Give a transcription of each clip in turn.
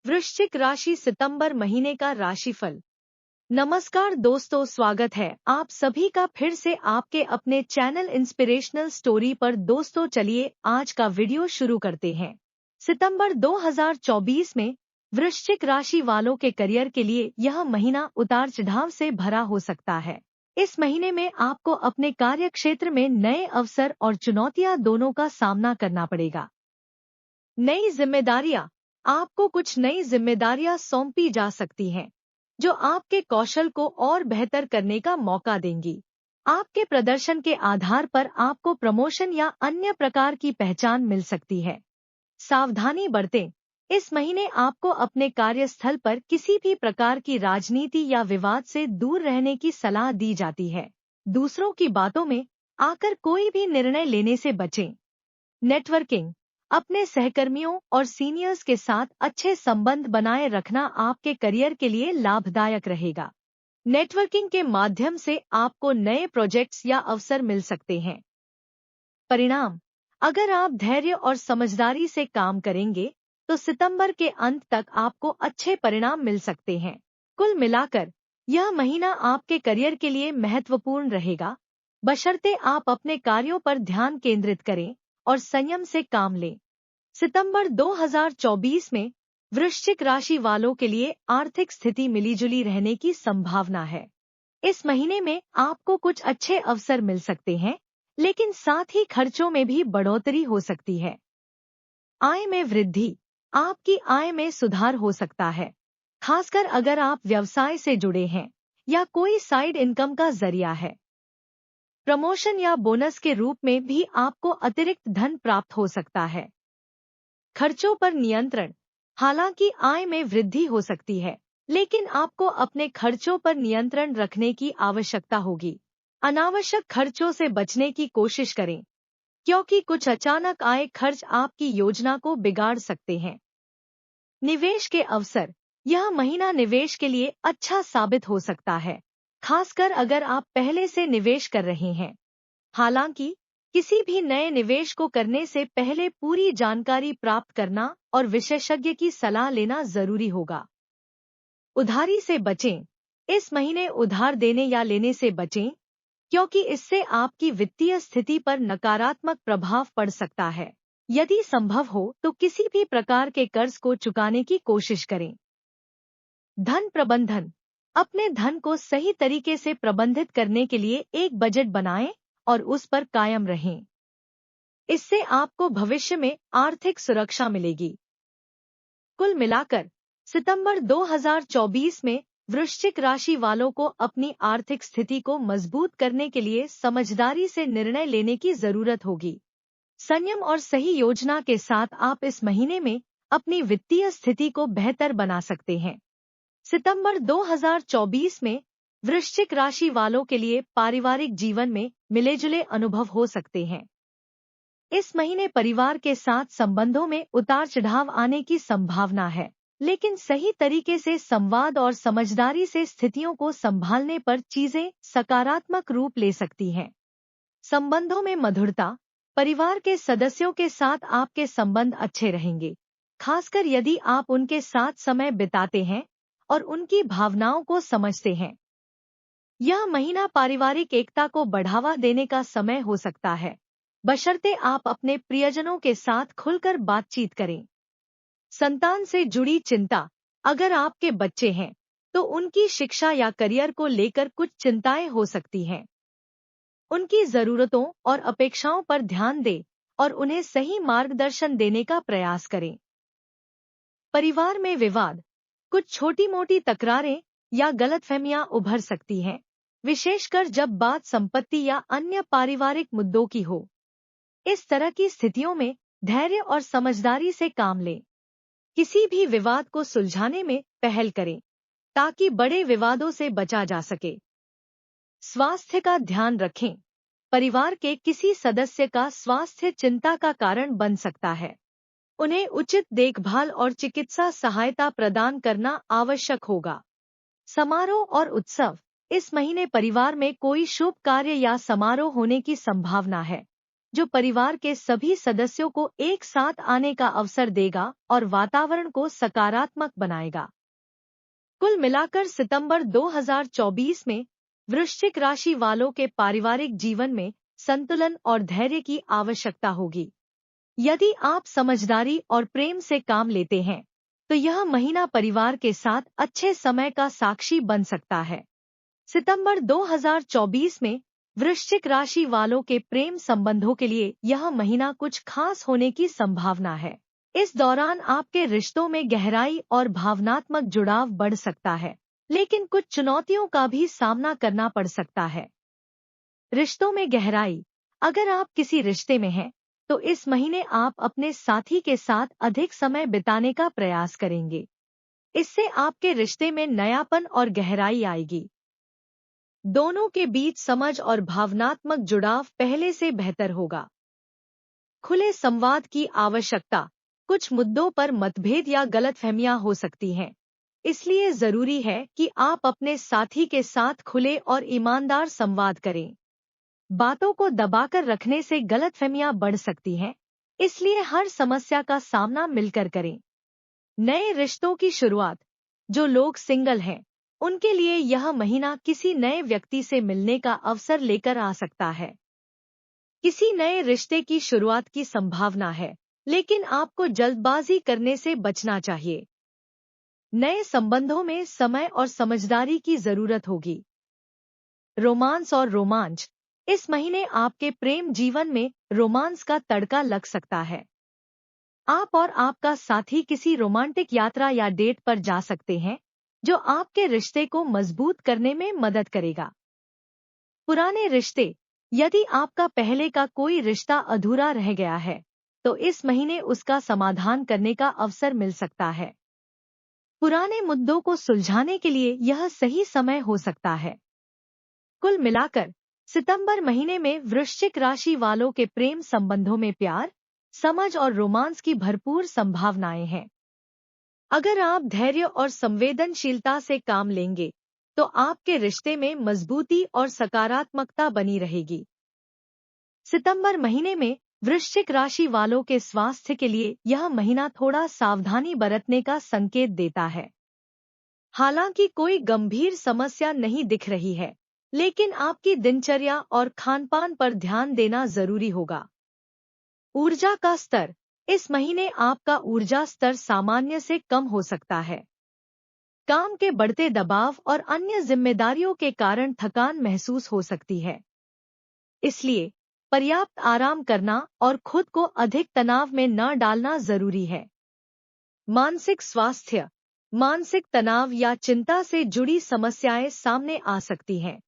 वृश्चिक राशि सितंबर महीने का राशिफल। नमस्कार दोस्तों, स्वागत है आप सभी का फिर से आपके अपने चैनल इंस्पिरेशनल स्टोरी पर। दोस्तों चलिए आज का वीडियो शुरू करते हैं। सितंबर 2024 में वृश्चिक राशि वालों के करियर के लिए यह महीना उतार चढ़ाव से भरा हो सकता है। इस महीने में आपको अपने कार्य क्षेत्र में नए अवसर और चुनौतियां दोनों का सामना करना पड़ेगा। नई जिम्मेदारियां, आपको कुछ नई जिम्मेदारियां सौंपी जा सकती हैं, जो आपके कौशल को और बेहतर करने का मौका देंगी। आपके प्रदर्शन के आधार पर आपको प्रमोशन या अन्य प्रकार की पहचान मिल सकती है। सावधानी बरतें। इस महीने आपको अपने कार्यस्थल पर किसी भी प्रकार की राजनीति या विवाद से दूर रहने की सलाह दी जाती है। दूसरों की बातों में आकर कोई भी निर्णय लेने से बचें। नेटवर्किंग, अपने सहकर्मियों और सीनियर्स के साथ अच्छे संबंध बनाए रखना आपके करियर के लिए लाभदायक रहेगा। नेटवर्किंग के माध्यम से आपको नए प्रोजेक्ट्स या अवसर मिल सकते हैं। परिणाम, अगर आप धैर्य और समझदारी से काम करेंगे तो सितंबर के अंत तक आपको अच्छे परिणाम मिल सकते हैं। कुल मिलाकर यह महीना आपके करियर के लिए महत्वपूर्ण रहेगा, बशर्ते आप अपने कार्यों पर ध्यान केंद्रित करें और संयम से काम लें। सितंबर 2024 में वृश्चिक राशि वालों के लिए आर्थिक स्थिति मिलीजुली रहने की संभावना है। इस महीने में आपको कुछ अच्छे अवसर मिल सकते हैं, लेकिन साथ ही खर्चों में भी बढ़ोतरी हो सकती है। आय में वृद्धि, आपकी आय में सुधार हो सकता है, खासकर अगर आप व्यवसाय से जुड़े हैं या कोई साइड इनकम का जरिया है। प्रमोशन या बोनस के रूप में भी आपको अतिरिक्त धन प्राप्त हो सकता है। खर्चों पर नियंत्रण, हालांकि आय में वृद्धि हो सकती है, लेकिन आपको अपने खर्चों पर नियंत्रण रखने की आवश्यकता होगी। अनावश्यक खर्चों से बचने की कोशिश करें, क्योंकि कुछ अचानक आए खर्च आपकी योजना को बिगाड़ सकते हैं। निवेश के अवसर, यह महीना निवेश के लिए अच्छा साबित हो सकता है, खासकर अगर आप पहले से निवेश कर रहे हैं। हालांकि किसी भी नए निवेश को करने से पहले पूरी जानकारी प्राप्त करना और विशेषज्ञ की सलाह लेना जरूरी होगा। उधारी से बचें। इस महीने उधार देने या लेने से बचें, क्योंकि इससे आपकी वित्तीय स्थिति पर नकारात्मक प्रभाव पड़ सकता है। यदि संभव हो तो किसी भी प्रकार के कर्ज को चुकाने की कोशिश करें। धन प्रबंधन, अपने धन को सही तरीके से प्रबंधित करने के लिए एक बजट बनाएं और उस पर कायम रहें। इससे आपको भविष्य में आर्थिक सुरक्षा मिलेगी। कुल मिलाकर सितंबर 2024 में वृश्चिक राशि वालों को अपनी आर्थिक स्थिति को मजबूत करने के लिए समझदारी से निर्णय लेने की जरूरत होगी। संयम और सही योजना के साथ आप इस महीने में अपनी वित्तीय स्थिति को बेहतर बना सकते हैं। सितंबर 2024 में वृश्चिक राशि वालों के लिए पारिवारिक जीवन में मिलेजुले अनुभव हो सकते हैं। इस महीने परिवार के साथ संबंधों में उतार चढ़ाव आने की संभावना है, लेकिन सही तरीके से संवाद और समझदारी से स्थितियों को संभालने पर चीजें सकारात्मक रूप ले सकती हैं। संबंधों में मधुरता, परिवार के सदस्यों के साथ आपके संबंध अच्छे रहेंगे, खासकर यदि आप उनके साथ समय बिताते हैं और उनकी भावनाओं को समझते हैं। यह महीना पारिवारिक एकता को बढ़ावा देने का समय हो सकता है, बशर्ते आप अपने प्रियजनों के साथ खुलकर बातचीत करें। संतान से जुड़ी चिंता, अगर आपके बच्चे हैं तो उनकी शिक्षा या करियर को लेकर कुछ चिंताएं हो सकती हैं। उनकी जरूरतों और अपेक्षाओं पर ध्यान दें और उन्हें सही मार्गदर्शन देने का प्रयास करें। परिवार में विवाद, कुछ छोटी-मोटी तकरारें या गलतफहमियां उभर सकती हैं, विशेषकर जब बात संपत्ति या अन्य पारिवारिक मुद्दों की हो। इस तरह की स्थितियों में धैर्य और समझदारी से काम लें। किसी भी विवाद को सुलझाने में पहल करें, ताकि बड़े विवादों से बचा जा सके। स्वास्थ्य का ध्यान रखें। परिवार के किसी सदस्य का स्वास्थ्य चिंता का कारण बन सकता है। उन्हें उचित देखभाल और चिकित्सा सहायता प्रदान करना आवश्यक होगा। समारोह और उत्सव, इस महीने परिवार में कोई शुभ कार्य या समारोह होने की संभावना है। जो परिवार के सभी सदस्यों को एक साथ आने का अवसर देगा और वातावरण को सकारात्मक बनाएगा। कुल मिलाकर सितंबर 2024 में वृश्चिक राशि वालों के पारिवारिक जीवन में संतुलन और धैर्य की आवश्यकता होगी। यदि आप समझदारी और प्रेम से काम लेते हैं, तो यह महीना परिवार के साथ अच्छे समय का साक्षी बन सकता है। सितंबर 2024 में वृश्चिक राशि वालों के प्रेम संबंधों के लिए यह महीना कुछ खास होने की संभावना है। इस दौरान आपके रिश्तों में गहराई और भावनात्मक जुड़ाव बढ़ सकता है, लेकिन कुछ चुनौतियों का भी सामना करना पड़ सकता है। रिश्तों में गहराई। अगर आप किसी रिश्ते में हैं, तो इस महीने आप अपने साथी के साथ अधिक समय बिताने का प्रयास करेंगे। इससे आपके रिश्ते में नयापन और गहराई आएगी। दोनों के बीच समझ और भावनात्मक जुड़ाव पहले से बेहतर होगा। खुले संवाद की आवश्यकता। कुछ मुद्दों पर मतभेद या गलतफहमियां हो सकती हैं। इसलिए जरूरी है कि आप अपने साथी के साथ खुले और ईमानदार संवाद करें। बातों को दबाकर रखने से गलतफहमियां बढ़ सकती हैं, इसलिए हर समस्या का सामना मिलकर करें। नए रिश्तों की शुरुआत। जो लोग सिंगल हैं, उनके लिए यह महीना किसी नए व्यक्ति से मिलने का अवसर लेकर आ सकता है। किसी नए रिश्ते की शुरुआत की संभावना है, लेकिन आपको जल्दबाजी करने से बचना चाहिए। नए संबंधों में समय और समझदारी की जरूरत होगी। रोमांस और रोमांच। इस महीने आपके प्रेम जीवन में रोमांस का तड़का लग सकता है। आप और आपका साथी किसी रोमांटिक यात्रा या डेट पर जा सकते हैं, जो आपके रिश्ते को मजबूत करने में मदद करेगा। पुराने रिश्ते। यदि आपका पहले का कोई रिश्ता अधूरा रह गया है, तो इस महीने उसका समाधान करने का अवसर मिल सकता है। पुराने मुद्दों को सुलझाने के लिए यह सही समय हो सकता है। कुल मिलाकर सितंबर महीने में वृश्चिक राशि वालों के प्रेम संबंधों में प्यार, समझ और रोमांस की भरपूर संभावनाएं हैं। अगर आप धैर्य और संवेदनशीलता से काम लेंगे, तो आपके रिश्ते में मजबूती और सकारात्मकता बनी रहेगी। सितंबर महीने में वृश्चिक राशि वालों के स्वास्थ्य के लिए यह महीना थोड़ा सावधानी बरतने का संकेत देता है। हालांकि कोई गंभीर समस्या नहीं दिख रही है, लेकिन आपकी दिनचर्या और खानपान पर ध्यान देना जरूरी होगा। ऊर्जा का स्तर। इस महीने आपका ऊर्जा स्तर सामान्य से कम हो सकता है। काम के बढ़ते दबाव और अन्य जिम्मेदारियों के कारण थकान महसूस हो सकती है। इसलिए पर्याप्त आराम करना और खुद को अधिक तनाव में न डालना जरूरी है। मानसिक स्वास्थ्य। मानसिक तनाव या चिंता से जुड़ी समस्याएं सामने आ सकती हैं।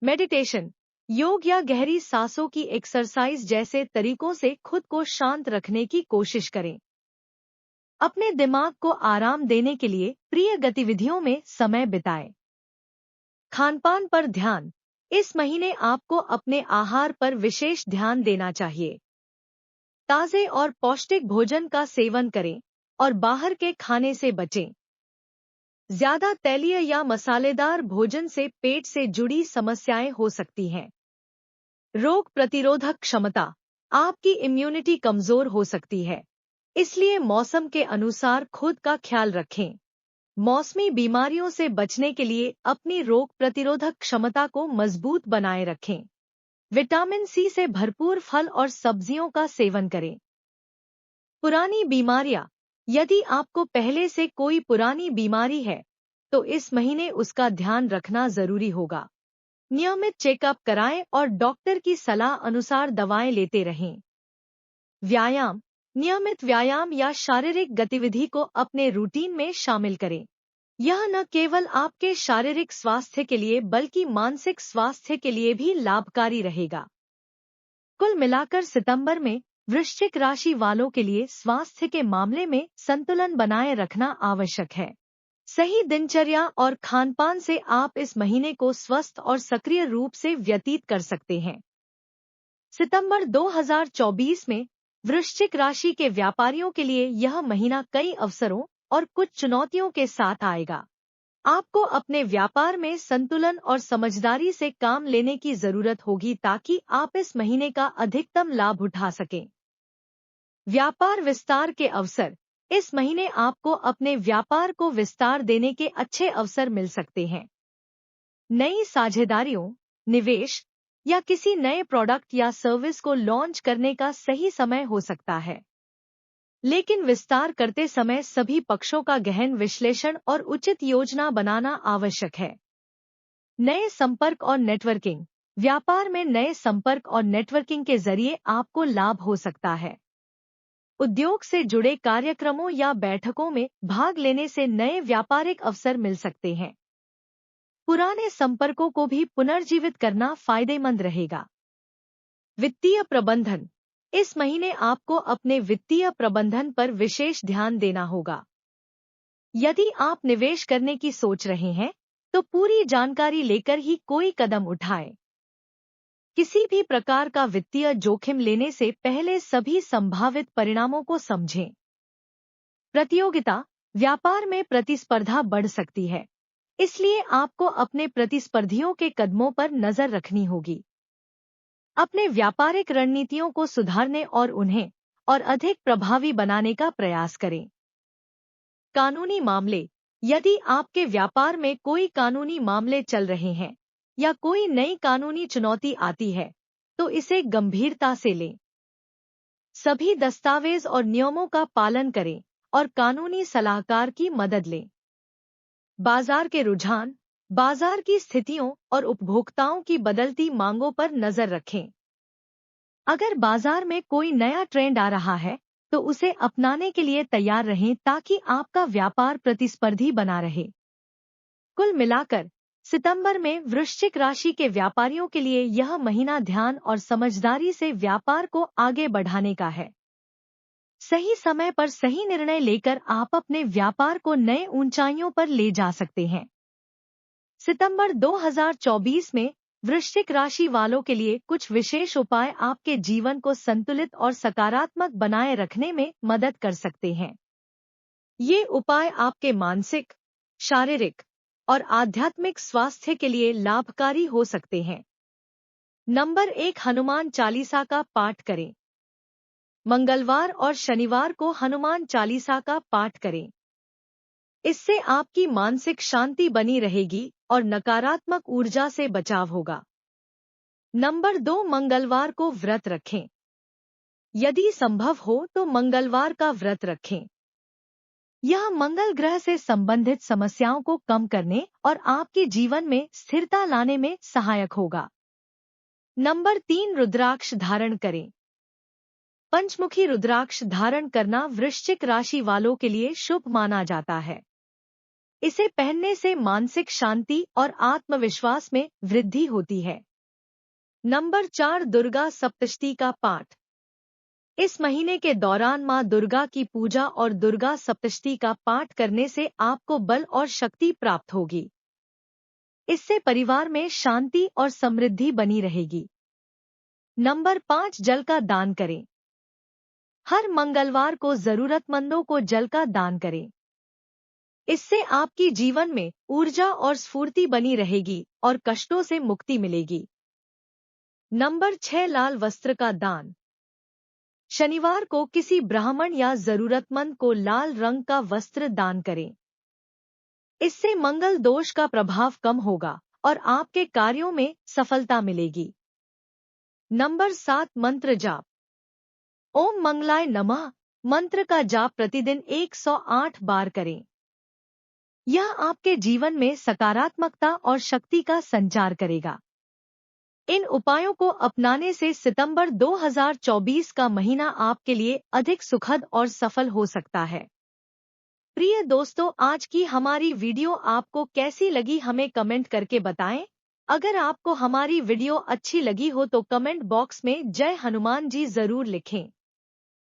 मेडिटेशन, योग या गहरी सांसों की एक्सरसाइज जैसे तरीकों से खुद को शांत रखने की कोशिश करें। अपने दिमाग को आराम देने के लिए प्रिय गतिविधियों में समय बिताएं। खानपान पर ध्यान। इस महीने आपको अपने आहार पर विशेष ध्यान देना चाहिए। ताजे और पौष्टिक भोजन का सेवन करें और बाहर के खाने से बचें। ज्यादा तैलीय या मसालेदार भोजन से पेट से जुड़ी समस्याएं हो सकती हैं। रोग प्रतिरोधक क्षमता। आपकी इम्यूनिटी कमजोर हो सकती है, इसलिए मौसम के अनुसार खुद का ख्याल रखें। मौसमी बीमारियों से बचने के लिए अपनी रोग प्रतिरोधक क्षमता को मजबूत बनाए रखें। विटामिन सी से भरपूर फल और सब्जियों का सेवन करें। पुरानी बीमारियां। यदि आपको पहले से कोई पुरानी बीमारी है, तो इस महीने उसका ध्यान रखना जरूरी होगा। नियमित चेकअप कराएं और डॉक्टर की सलाह अनुसार दवाएं लेते रहें। व्यायाम। नियमित व्यायाम या शारीरिक गतिविधि को अपने रूटीन में शामिल करें। यह न केवल आपके शारीरिक स्वास्थ्य के लिए बल्कि मानसिक स्वास्थ्य के लिए भी लाभकारी रहेगा। कुल मिलाकर सितंबर में वृश्चिक राशि वालों के लिए स्वास्थ्य के मामले में संतुलन बनाए रखना आवश्यक है। सही दिनचर्या और खानपान से आप इस महीने को स्वस्थ और सक्रिय रूप से व्यतीत कर सकते हैं। सितंबर 2024 में वृश्चिक राशि के व्यापारियों के लिए यह महीना कई अवसरों और कुछ चुनौतियों के साथ आएगा। आपको अपने व्यापार में संतुलन और समझदारी से काम लेने की जरूरत होगी ताकि आप इस महीने का अधिकतम लाभ उठा सकें। व्यापार विस्तार के अवसर। इस महीने आपको अपने व्यापार को विस्तार देने के अच्छे अवसर मिल सकते हैं। नई साझेदारियों, निवेश या किसी नए प्रोडक्ट या सर्विस को लॉन्च करने का सही समय हो सकता है। लेकिन विस्तार करते समय सभी पक्षों का गहन विश्लेषण और उचित योजना बनाना आवश्यक है। नए संपर्क और नेटवर्किंग। व्यापार में नए संपर्क और नेटवर्किंग के जरिए आपको लाभ हो सकता है। उद्योग से जुड़े कार्यक्रमों या बैठकों में भाग लेने से नए व्यापारिक अवसर मिल सकते हैं। पुराने संपर्कों को भी पुनर्जीवित करना फायदेमंद रहेगा। वित्तीय प्रबंधन। इस महीने आपको अपने वित्तीय प्रबंधन पर विशेष ध्यान देना होगा। यदि आप निवेश करने की सोच रहे हैं, तो पूरी जानकारी लेकर ही कोई कदम उठाएं। किसी भी प्रकार का वित्तीय जोखिम लेने से पहले सभी संभावित परिणामों को समझें। प्रतियोगिता। व्यापार में प्रतिस्पर्धा बढ़ सकती है, इसलिए आपको अपने प्रतिस्पर्धियों के कदमों पर नजर रखनी होगी। अपने व्यापारिक रणनीतियों को सुधारने और उन्हें और अधिक प्रभावी बनाने का प्रयास करें। कानूनी मामले। यदि आपके व्यापार में कोई कानूनी मामले चल रहे हैं या कोई नई कानूनी चुनौती आती है, तो इसे गंभीरता से लें। सभी दस्तावेज और नियमों का पालन करें और कानूनी सलाहकार की मदद लें। बाजार के रुझान। बाजार की स्थितियों और उपभोक्ताओं की बदलती मांगों पर नजर रखें। अगर बाजार में कोई नया ट्रेंड आ रहा है, तो उसे अपनाने के लिए तैयार रहें ताकि आपका व्यापार प्रतिस्पर्धी बना रहे। कुल मिलाकर सितंबर में वृश्चिक राशि के व्यापारियों के लिए यह महीना ध्यान और समझदारी से व्यापार को आगे बढ़ाने का है। सही समय पर सही निर्णय लेकर आप अपने व्यापार को नए ऊंचाइयों पर ले जा सकते हैं। सितंबर 2024 में वृश्चिक राशि वालों के लिए कुछ विशेष उपाय आपके जीवन को संतुलित और सकारात्मक बनाए रखने में मदद कर सकते हैं। ये उपाय आपके मानसिक, शारीरिक और आध्यात्मिक स्वास्थ्य के लिए लाभकारी हो सकते हैं। नंबर 1, हनुमान चालीसा का पाठ करें। मंगलवार और शनिवार को हनुमान चालीसा का पाठ करें। इससे आपकी मानसिक शांति बनी रहेगी और नकारात्मक ऊर्जा से बचाव होगा। नंबर 2, मंगलवार को व्रत रखें। यदि संभव हो तो मंगलवार का व्रत रखें। यह मंगल ग्रह से संबंधित समस्याओं को कम करने और आपके जीवन में स्थिरता लाने में सहायक होगा। नंबर 3, रुद्राक्ष धारण करें। पंचमुखी रुद्राक्ष धारण करना वृश्चिक राशि वालों के लिए शुभ माना जाता है। इसे पहनने से मानसिक शांति और आत्मविश्वास में वृद्धि होती है। नंबर 4, दुर्गा सप्तशती का पाठ। इस महीने के दौरान मां दुर्गा की पूजा और दुर्गा सप्तशती का पाठ करने से आपको बल और शक्ति प्राप्त होगी। इससे परिवार में शांति और समृद्धि बनी रहेगी। नंबर 5, जल का दान करें। हर मंगलवार को जरूरतमंदों को जल का दान करें। इससे आपकी जीवन में ऊर्जा और स्फूर्ति बनी रहेगी और कष्टों से मुक्ति मिलेगी। नंबर 6, लाल वस्त्र का दान। शनिवार को किसी ब्राह्मण या जरूरतमंद को लाल रंग का वस्त्र दान करें। इससे मंगल दोष का प्रभाव कम होगा और आपके कार्यों में सफलता मिलेगी। नंबर 7, मंत्र जाप। ओम मंगलाय नमः मंत्र का जाप प्रतिदिन 108 बार करें। यह आपके जीवन में सकारात्मकता और शक्ति का संचार करेगा। इन उपायों को अपनाने से सितंबर 2024 का महीना आपके लिए अधिक सुखद और सफल हो सकता है। प्रिय दोस्तों, आज की हमारी वीडियो आपको कैसी लगी हमें कमेंट करके बताएं। अगर आपको हमारी वीडियो अच्छी लगी हो तो कमेंट बॉक्स में जय हनुमान जी जरूर लिखें।